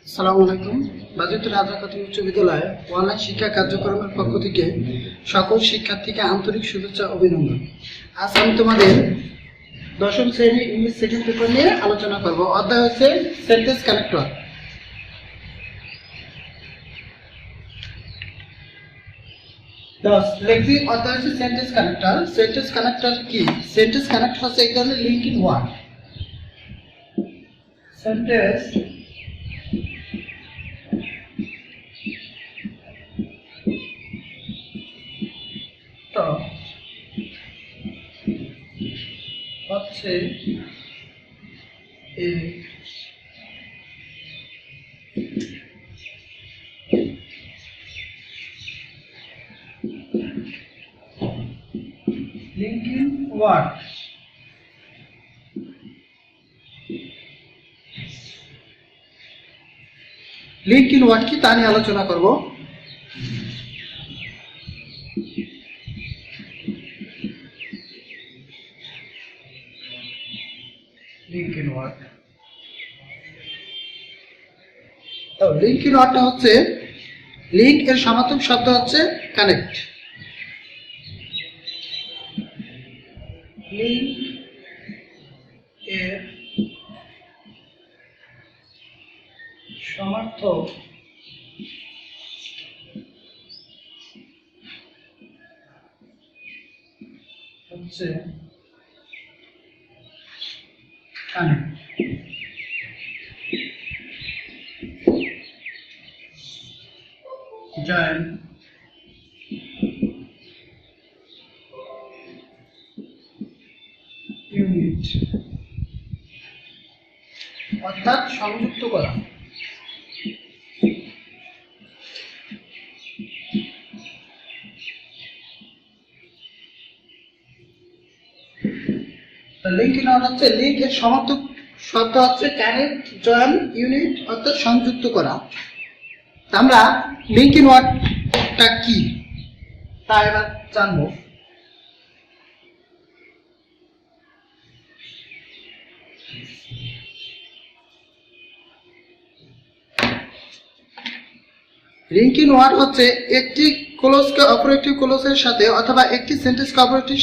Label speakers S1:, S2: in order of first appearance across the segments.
S1: আসসালামু আলাইকুম। বাজিত রাজা খাতুন উচ্চ বিদ্যালয়ে অনলাইন শিক্ষা কার্যক্রমের পক্ষ থেকে সকল শিক্ষার্থীকে আন্তরিক শুভেচ্ছা অভিনন্দন। আজ আমি তোমাদের দশম শ্রেণী ইংলিশ সেকেন্ড পেপার নিয়ে আলোচনা করব। অধ্যায় হচ্ছে সেন্টেন্স কানেক্টর। লেখি অধ্যায় হচ্ছে সেন্টেন্স কানেক্টর। সেন্টেন্স কানেক্টর কি? সেন্টেন্স কানেক্টর হচ্ছে এক ধরনের লিঙ্কিং ওয়ার্ড। সেন্টেন্স হচ্ছে লিঙ্কিং ওয়ার্ড। লিঙ্কিং ওয়ার্ড কি তা নিয়ে আলোচনা করব। লিঙ্কিং ওয়ার্ড, তো লিঙ্কিং ওয়ার্ডটা হচ্ছে লিঙ্ক এর সমার্থক শব্দ হচ্ছে কানেক্ট। লিঙ্ক এর সমার্থক হচ্ছে কানেক্ট। জয়েন, ইউনিট অর্থাৎ সংযুক্ত করা। লিঙ্কিং ওয়ার্ড হচ্ছে লিঙ্ক এর সমার্থক শব্দ হচ্ছে কানেক্ট, জয়েন, ইউনিট অর্থাৎ সংযুক্ত করা। আমরা লিঙ্কিং ওয়ার্ডটা কি তা এবার জানবো। লিঙ্কিং ওয়ার্ড হচ্ছে একটি ক্লোজকে অপর একটি ক্লোজের সাথে অথবা একটি সেন্টেন্সকে অপর একটি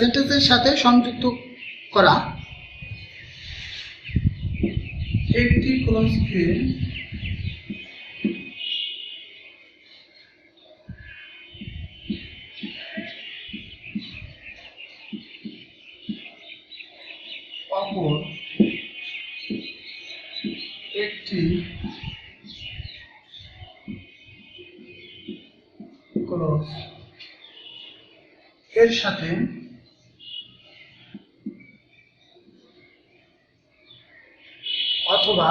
S1: সেন্টেন্সের সাথে সংযুক্ত করা। একটি ক্লোজকে অপর একটি ক্লোজ এর সাথে অথবা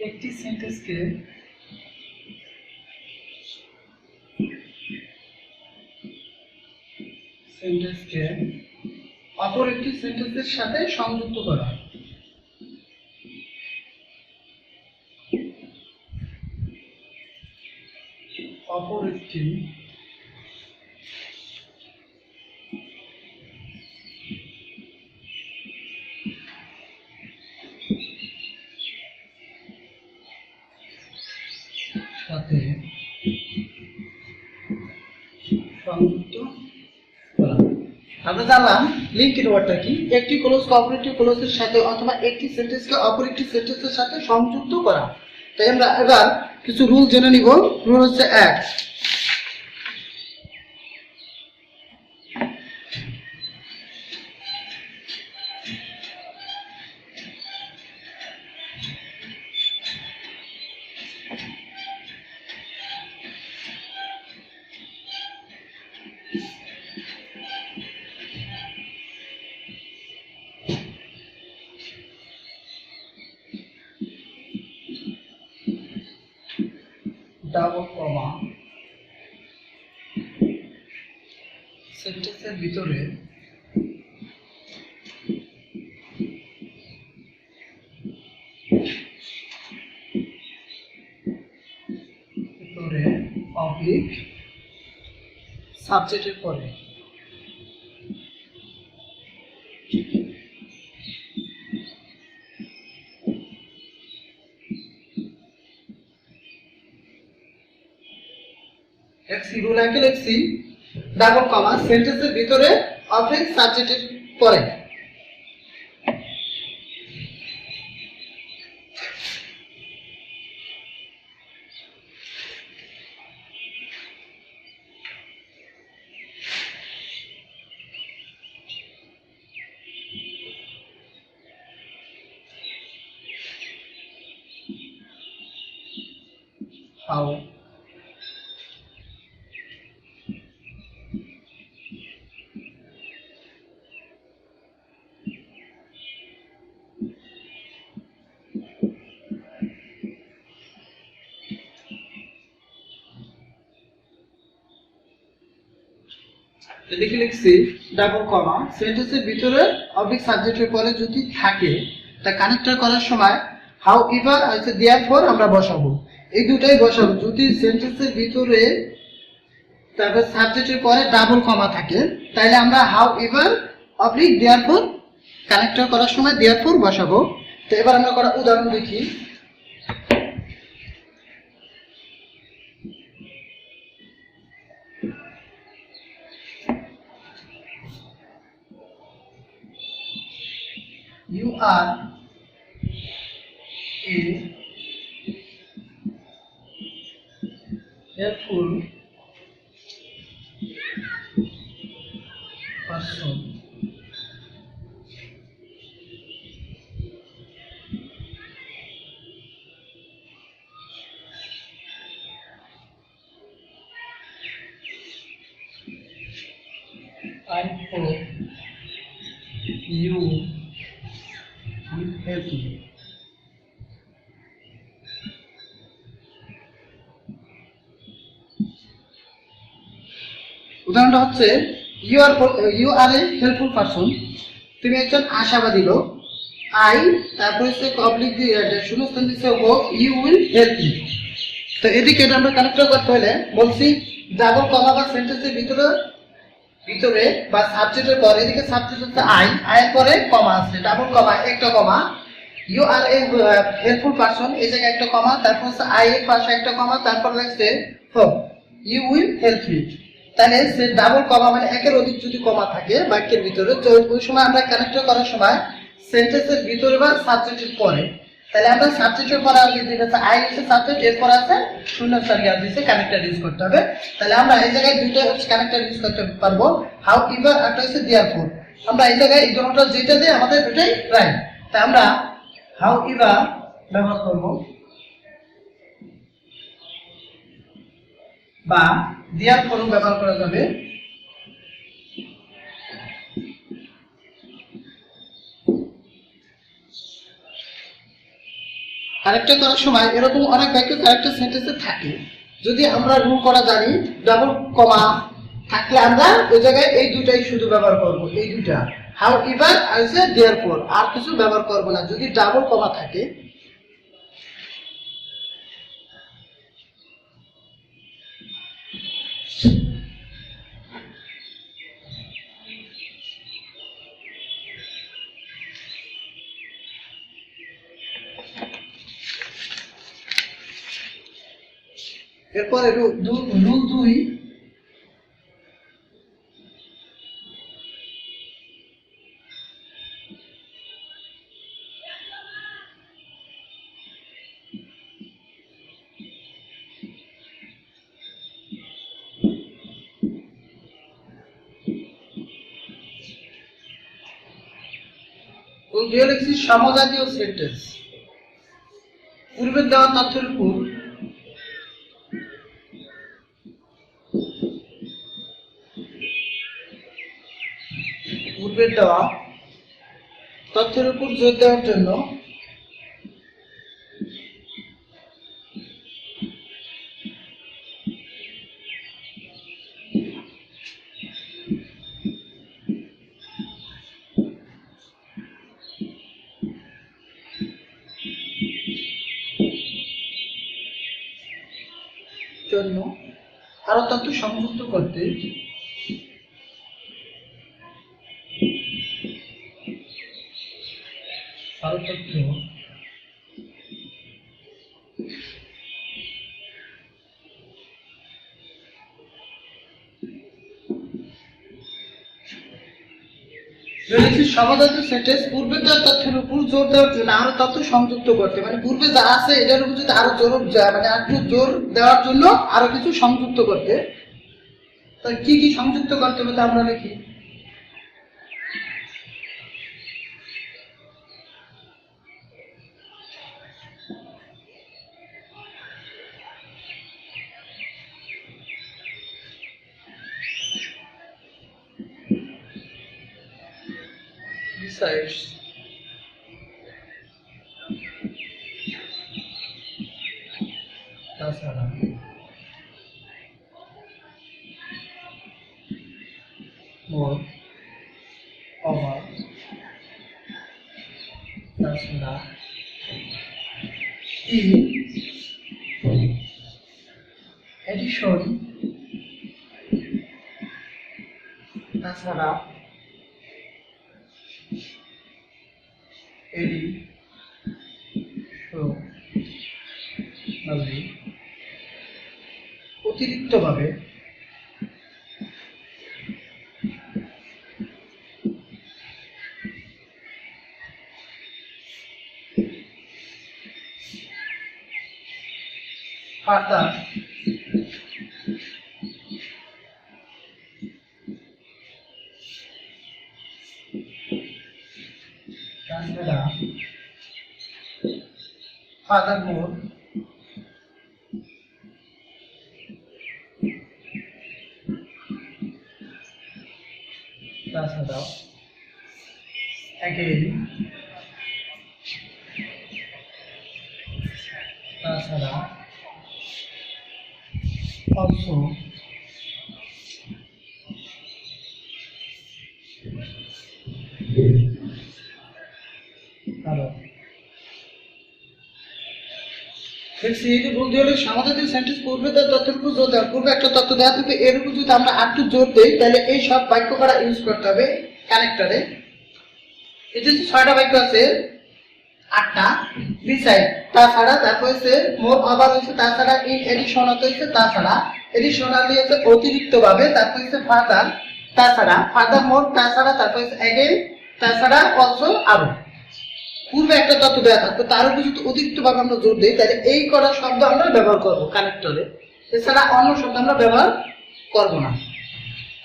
S1: একটি সেন্টেন্সকে অপর একটি সেন্টেন্সের সাথে সংযুক্ত করা। অপর একটি সাথে সংযুক্ত করা। আমরা জানলাম লিঙ্কিং ওয়ার্ডটা কি। একটি ক্লোজকে অপর একটি ক্লোজের সাথে অথবা একটি সেন্টেন্সকে অপর একটি সেন্টেন্সের সাথে সংযুক্ত করা। তাই আমরা এবার কিছু রুল জেনে নিব। রুল হচ্ছে 1, ডাবল কমা সেন্টেন্সের ভিতরে অবলিক সাবজেক্টের পরে লিখছি রুল আঁকে লিখছি ডাবল কমা সেন্টেন্সের ভিতরে অবজেক্ট সাবজেক্টের পরে। How এদিকে লিখছি ডাবল কমা সেন্টেন্সের ভিতরে অবজেক্ট সাবজেক্টের পরে যদি থাকে তা কানেক্টর করার সময় হাউ ইভার আছে দেয়ারফর আমরা বসাবো, এই দুটাই বসাবো। যদি সেন্টেন্সের ভিতরে তারপর সাবজেক্টের পরে ডাবল কমা থাকে তাহলে আমরা how ever oblique therefore connector করার সময় দেয়ারফর বসাবো। তো এবার আমরা করা উদাহরণ দেখি। You are a helpful person. I hope you will help me. উদাহরণটা হচ্ছে you are a helpful person, তুমি একজন আশাবাদী লোক। আই তারপর হচ্ছে অবলিক দিয়ে শূন্যস্থান দিচ্ছে ও ইউ উইল হেল্প মি। তো এদিকে এটা আমরা কানেক্ট করতে হলে বলছি ডাবল কমা বা সেন্টেন্সের ভিতরে বা সাবজেক্টের পরে, এদিকে সাবজেক্ট হচ্ছে আই, আই এর পরে কমা আছে, ডাবল কমা একটা comma, you are a helpful person এই জায়গায় একটা কমা, তারপর হচ্ছে আই এর পাশে একটা কমা, তারপর লাগছে hope you will help me. তাহলে সে ডাবল কমা মানে একের অধিক যদি কমা থাকে বাক্যের ভিতরে, তো ওই সময় আমরা কানেক্ট করার সময় সেন্টেন্সের ভিতরে বা সাবজেক্টের পরে, তাহলে আমরা সাবজেক্টের পরে আর লিখতে গেছে আই হচ্ছে সাবজেক্ট, এরপর আছে শূন্যস্থান গ্যাপ দিতে কানেক্টর ইউজ করতে হবে। তাহলে আমরা এই জায়গায় দুইটা কানেক্টর ইউজ করতে পারবো, হাউ ইভার আর হচ্ছে দেয়ারফর। আমরা এই জায়গায় এই দুটোটা যেটা দিয়ে আমাদের দুটাই রাইট, তাই আমরা হাউ ইভার ব্যবহার করব বা দেয়ারফর ব্যবহার করা যাবে। কারেক্টর করার সময় এরকম অনেক বাক্য কারেক্টর সেন্টেন্সে থাকে, যদি আমরা রুল করা জানি ডাবল কমা থাকলে আমরা ওই জায়গায় এই দুটাই শুধু ব্যবহার করব, এই দুটা হাউ ইভার আর দেয়ারফর, আর কিছু ব্যবহার করব না যদি ডাবল কমা থাকে। এরপরে রুল 2, সমজাতীয় সেন্টেন্স পূর্বের দেওয়া তথ্যের উপর জোর দেওয়ার জন্য আরো তথ্য সংযুক্ত করতে ভালো তথ্য সমাধান সেন্টেন্স পূর্বে দেওয়া তথ্যের উপর জোর দেওয়ার জন্য আরো তথ্য সংযুক্ত করতে, মানে পূর্বে যা আছে এটার উপর যদি আরো জোর মানে একটু জোর দেওয়ার জন্য আরো কিছু সংযুক্ত করতে। তো কি কি সংযুক্ত করতে হবে তা আমরা লিখি। Besides, তাছাড়া মোর ওভার, তাছাড়া ইন এডিশন, তাছাড়া অতিরিক্তভাবে further তাছাড়া furthermore তাছাড়া again তাছাড়া also আরো সমাধানের সেন্টেন্স পূর্বে দেওয়া তথ্যের উপর জোর দেওয়া, পূর্বে একটা তথ্য দেওয়া থাকবে এর উপর যদি আমরা একটু জোর দেই তাহলে এই সব বাক্য করা ইউজ করতে হবে কানেক্টরে। এটা যে 6টা বাক্য আছে 8টা বিসাইড, তাছাড়া তারপর হচ্ছে মোর ওভার হচ্ছে, তাছাড়া ইন এডিশন হচ্ছে, তাছাড়া এডিশনালি হচ্ছে অতিরিক্তভাবে, তারপর হচ্ছে ফাদার, তাছাড়া ফাদার মোর, তাছাড়া তারপর হচ্ছে अगेन, তাছাড়া অলসো আরো। পূর্বে একটা তথ্য দেওয়া থাকতো তার উপর যদি অতিরিক্তভাবে আমরা জোর দিই তাহলে এই করা শব্দ আমরা ব্যবহার করব কানেক্টরে, এছাড়া অন্য শব্দ আমরা ব্যবহার করব না।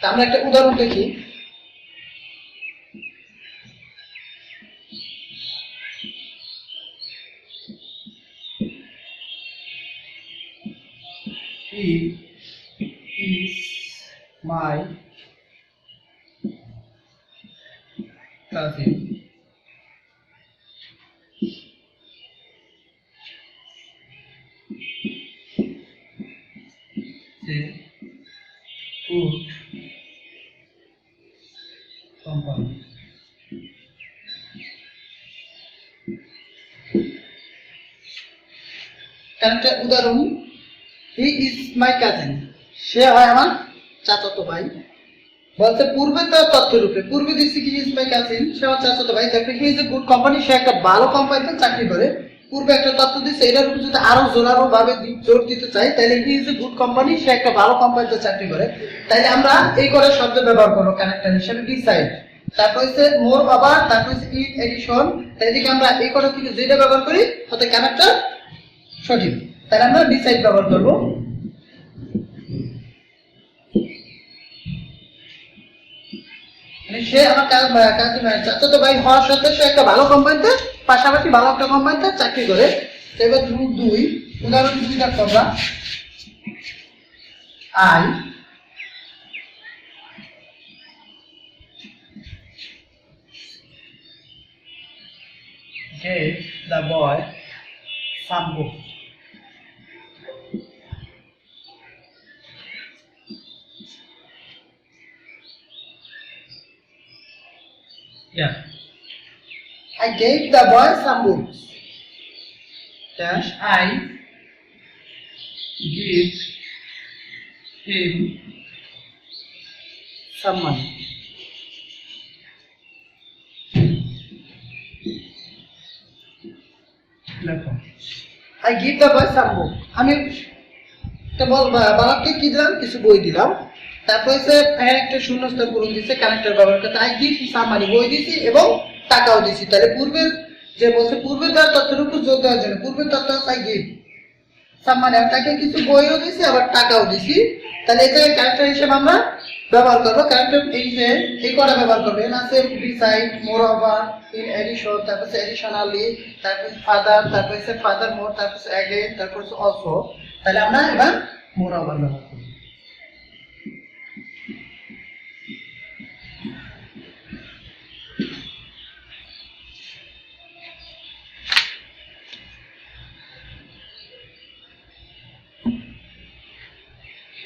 S1: তা আমরা একটা উদাহরণ দেখি। He is my cousin. The food company. একটা উদাহরণ, হি ইজ মাই কাজিন, সে হয় আমার চাচাতো ভাই। বলতে পূর্বে তো তথ্যরূপে পূর্বে দিচ্ছি কি ইজ মাই কাজিন, সে আমার চাচাতো ভাই। দেখো he is a good company, সে একটা ভালো কোম্পানিতে চাকরি করে। পূর্বে একটা তথ্য দিচ্ছে এটার উপর যদি আরো জোরালো ভাবে জোর দিতে চাই তাহলে he is a good company, সে একটা ভালো কোম্পানিতে চাকরি করে। তাইলে আমরা এই করে শব্দ ব্যবহার করবো কানেক্টর হিসেবে ডিসাইড, তারপর হচ্ছে মোর ওভার, তারপর হচ্ছে ইন এডিশন। এদিকে আমরা এই করে থেকে যেটা ব্যবহার করি হতে কানেক্টর সঠিক, তাহলে আমরা ডিসাইড ব্যবহার করবো। সে আমার চাচাতো ভাই হওয়ার সাথে সে একটা ভালো কোম্পানিতে, পাশাপাশি ভালো একটা কোম্পানিতে চাকরি করে। এবার 2 উদাহরণ 2 দেখো আমরা। I gave the boy some book. Yeah. I gave the boy some books. Dash I give him some money. দেখো আই গিভ দ্য বয় সাম বুক, আমি কেবল বালককে কি দিলাম, কিছু বই দিলাম। তারপর হচ্ছে একটা শূন্যস্থান পূরণ দিচ্ছে কানেক্টর ব্যবহার করতে, আই গিভ সাম মানি, বই দিছি এবং টাকাও দিছি। তাহলে পূর্বের যে বলছে পূর্বের দেওয়ার তথ্যের উপর জোর দেওয়ার জন্য পূর্বের তথ্য হচ্ছে আই গিভ সাম মানি, আমি তাকে কিছু বইও দিছি আবার টাকাও দিছি। তাহলে এটা ক্যারেক্টার হিসেবে আমরা ব্যবহার করবো। ক্যারেক্টার এই যে এই কটা ব্যবহার করবো, এন আছে beside, moreover, in addition, তারপর এডিশনালি, তারপর ফাদার, তারপর ফাদার মোর, তারপর অ্যাগেইন, তারপর অলসো। তাহলে আমরা এবার মোর ওভার ব্যবহার করব।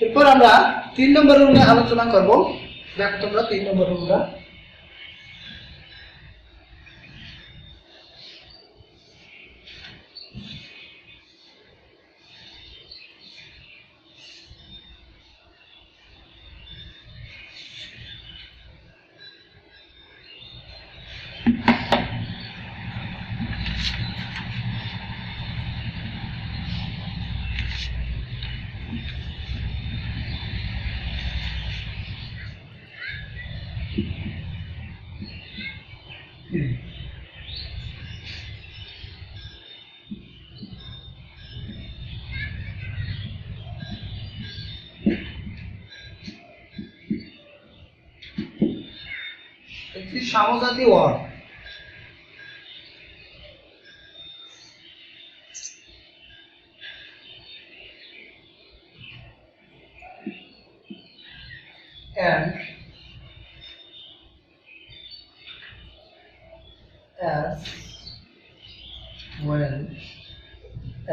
S1: এরপর আমরা 3 নম্বর রুল নিয়ে আলোচনা করব। দেখো তোমরা 3 নম্বর রুলটা, একটি সামজাতি word, and as well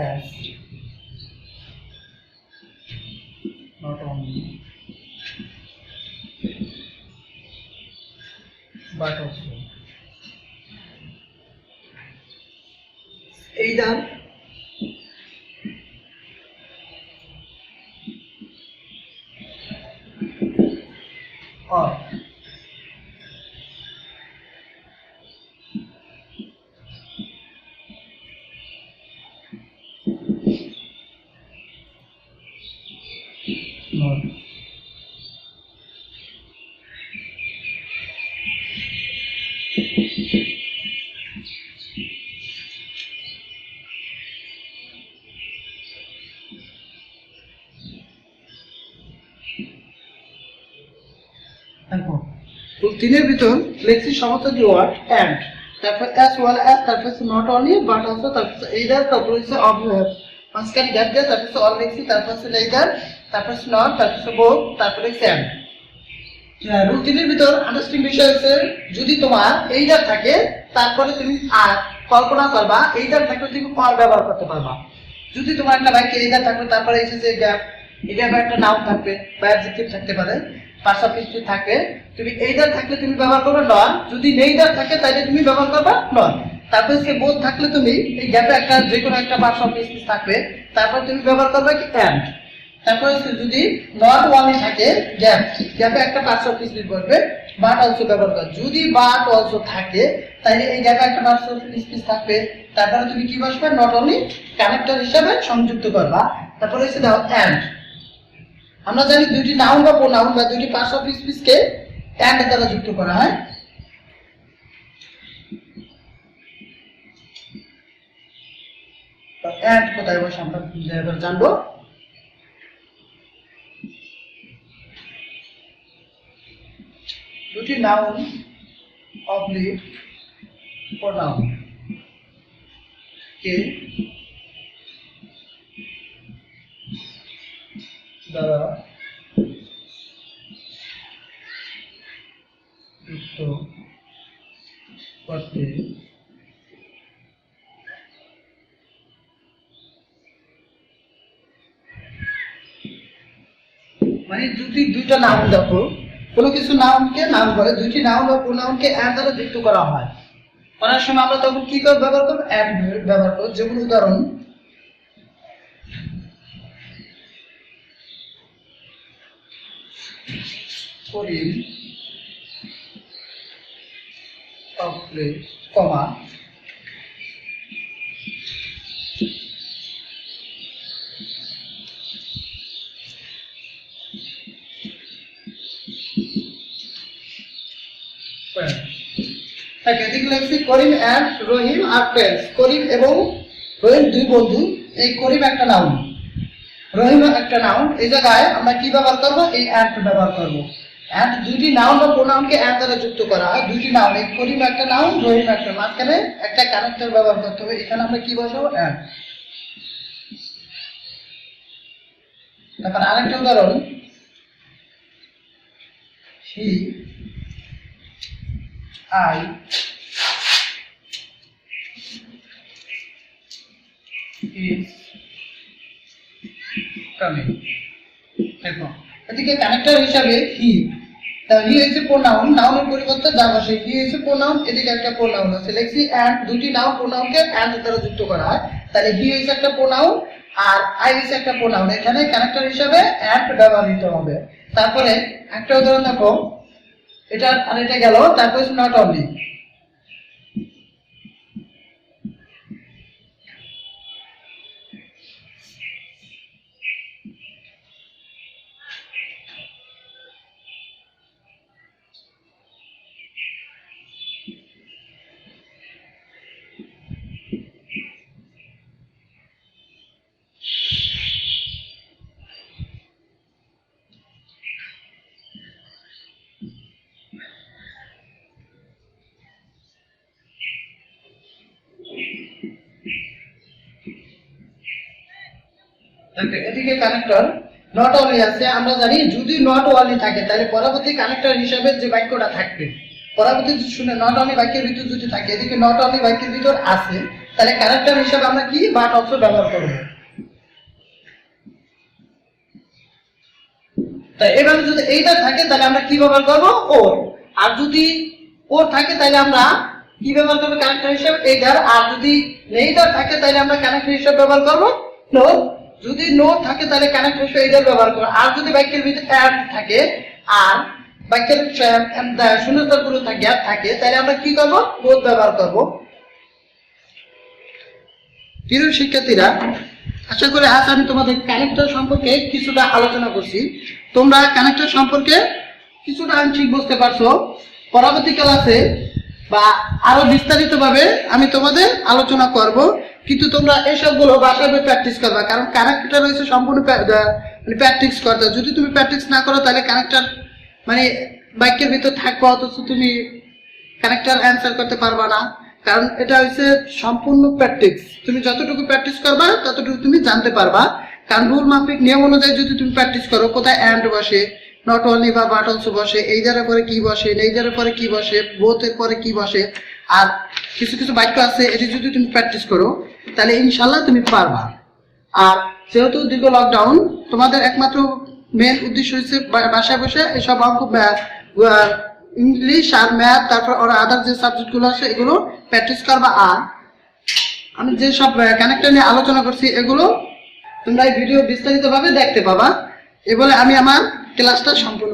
S1: as not only but also either or not তিনের ভিতর লেখছি সমস্ত ওয়ার্ড এন্ড, তারপর as well as, তারপর not only but also, তারপর either, তারপর হচ্ছে of, মাঝখানে গ্যাপ দিয়ে তারপর all লেখছি, তারপর either, তারপর not, তারপর both, তারপর and। রুল 3 এর ভিতর আন্ডারস্ট্যান্ডিং বিষয় হচ্ছে যদি তোমার either থাকে তারপরে তুমি আর কল্পনা করবা either থাকলে তুমি or ব্যবহার করতে পারবা। যদি তোমার একটা বাক্যে either থাকবে তারপরে এসেছে গ্যাপ, এটা একটা নাউন থাকবে বা অ্যাডজেক্টিভ থাকতে পারে, পার্টস অফ স্পিচ থাকে, তুমি either থাকলে তুমি ব্যবহার করবে নট, যদি neither থাকে তাহলে তুমি ব্যবহার করবে নট। তারপর সে both থাকলে তুমি এই গ্যাপে একটা যে কোনো একটা পার্টস অফ স্পিচ থাকবে, তারপর তুমি ব্যবহার করবে কি and। তারপর যদি নট ওয়ানলি থাকে গ্যাপ, গ্যাপে একটা পার্টস অফ স্পিচ বলবে বাট অলসো ব্যবহার করবে। যদি বাট অলসো থাকে তাহলে এই গ্যাপে একটা পার্টস অফ স্পিচ থাকবে, তারপরে তুমি কি বসবে নট অনলি কানেক্টর হিসেবে সংযুক্ত করবা। তারপরে হচ্ছে দাও and। আমরা জানি দুটি নাউন বা প্রোনাউন বা দুটি পার্টস অফ স্পিচকে and দ্বারা যুক্ত করা হয়। and কোথায় বসে আমরা এবার জানবো। দুটি নাউন অবলিক প্রোনাউন কে দ্বারা যুক্ত করতে মানে যদি দুইটা নাউন দেখো, কোনো কিছু নাউনকে নাউন করে দুইটি নাউন বা প্রোনাউনকে and দ্বারা যুক্ত করা হয়, অনেক সময় আমরা তখন কি করে ব্যবহার করব and ব্যবহার করব। যেমন উদাহরণ করিম কমা এদিকে লিখছি করিম এন্ড রহিম আর ফ্রেন্ডস। করিম এবং রহিম দুই বন্ধু। এই করিম একটা নাউন, রহিম একটা নাউন। এই জায়গায় আমরা কি ব্যবহার করব? এই এন্ড ব্যবহার করব। এন্ড দুইটি নাউন বা প্রোনাউনকে এন্ড দ্বারা যুক্ত করা হয়। দুইটি নাউন, এই করিম একটা নাউন, রহিম একটা, মাঝখানে একটা কানেক্টর ব্যবহার করতে হবে। এখানে আমরা কি বসাবো? এন্ড। তারপর আরেকটা উদাহরণ, হি আই is coming। দেখো এদিকে কানেক্টর হিসাবে হি, হি হচ্ছে প্রোনাউন, নাউনের পরিবর্তে যা বসে, হি হচ্ছে প্রোনাউন, এদিকে একটা প্রোনাউন আছে, লিখছি এন্ড। দুটি নাউন প্রোনাউনকে এন্ড দ্বারা যুক্ত করা হয়, তাহলে হি হচ্ছে একটা প্রোনাউন আর আই হচ্ছে একটা প্রোনাউন। এখানে কানেক্টর হিসাবে এন্ড ব্যবহৃত হবে। তারপরে একটা উদাহরণ দেখো, এটা আর এটা গেল, তারপর নট অনলি। এদিকে কানেক্টর নট অনলি আছে। আমরা জানি যদি নট অনলি থাকে তাহলে পরবর্তী কানেক্টর হিসাবে যে বাক্যটা থাকবে, পরবর্তী শুনে নট অনলি বাক্যের ভিতর যদি থাকে, এদিকে নট অনলি বাক্যের ভিতর আছে, তাহলে কানেক্টর হিসাবে আমরা কি বাট অলসো ব্যবহার করব। তাই এভাবে যদি এইটা থাকে তাহলে আমরা কি ব্যবহার করব? ওর। আর যদি ওর থাকে তাহলে আমরা কি ব্যবহার করব? কানেক্টর হিসাবে এইটার। আর যদি নেইটার থাকে তাহলে আমরা কানেক্টর হিসাবে ব্যবহার করব নো। যদি নো থাকে তাহলে কানেক্টর হিসেবে এইটার ব্যবহার করব। আর যদি বাক্যের ভিতরে অ্যাড থাকে আর বাক্যের শূন্যস্থানগুলো গ্যাপ থাকে তাহলে আমরা কি করব? বোথ ব্যবহার করব। প্রিয় শিক্ষার্থীরা, আশা করি আজ আমি তোমাদের কানেক্টর সম্পর্কে কিছুটা আলোচনা করছি। তোমরা কানেক্টর সম্পর্কে কিছুটা আংশিক বুঝতে পারছো। পরবর্তী ক্লাসে বা আরো বিস্তারিতভাবে আমি তোমাদের আলোচনা করব, কিন্তু তোমরা এসবগুলো বাসায় প্র্যাকটিস করবা, কারণ কানেক্টর হচ্ছে সম্পূর্ণ প্র্যাকটিস করতে। যদি তুমি প্র্যাকটিস না করো তাহলে কানেক্টর মানে বাক্যের ভিতর থাকবে, অথচ তুমি কানেক্টর অ্যান্সার করতে পারবা না, কারণ এটা হচ্ছে সম্পূর্ণ প্র্যাকটিস। তুমি যতটুকু প্র্যাকটিস করবা ততটুকু তুমি জানতে পারবা। কারণ রুল মাফিক নিয়ম অনুযায়ী যদি তুমি প্র্যাকটিস করো, কোথায় অ্যান্ড বসে, নট অনলি বা বাট অলসো বসে, এইদারের পরে কি বসে, নেইদারের পরে কি বসে, বোথের পরে কি বসে, আর কিছু কিছু বাক্য আছে, এটি যদি তুমি প্র্যাকটিস করো তাহলে ইনশাল্লাহ তুমি পারবা। আর যেহেতু দীর্ঘ লকডাউন, তোমাদের একমাত্র মেন উদ্দেশ্য হচ্ছে বাসায় বসে এসব অঙ্ক, ইংলিশ আর ম্যাথ, তারপর ওরা আদার যে সাবজেক্টগুলো আছে এগুলো প্র্যাকটিস করবা। আর আমি যে সব কানেক্টর নিয়ে আলোচনা করছি এগুলো তোমরা এই ভিডিও বিস্তারিতভাবে দেখতে পাবা। এ বলে আমি আমার ক্লাসটা সম্পূর্ণ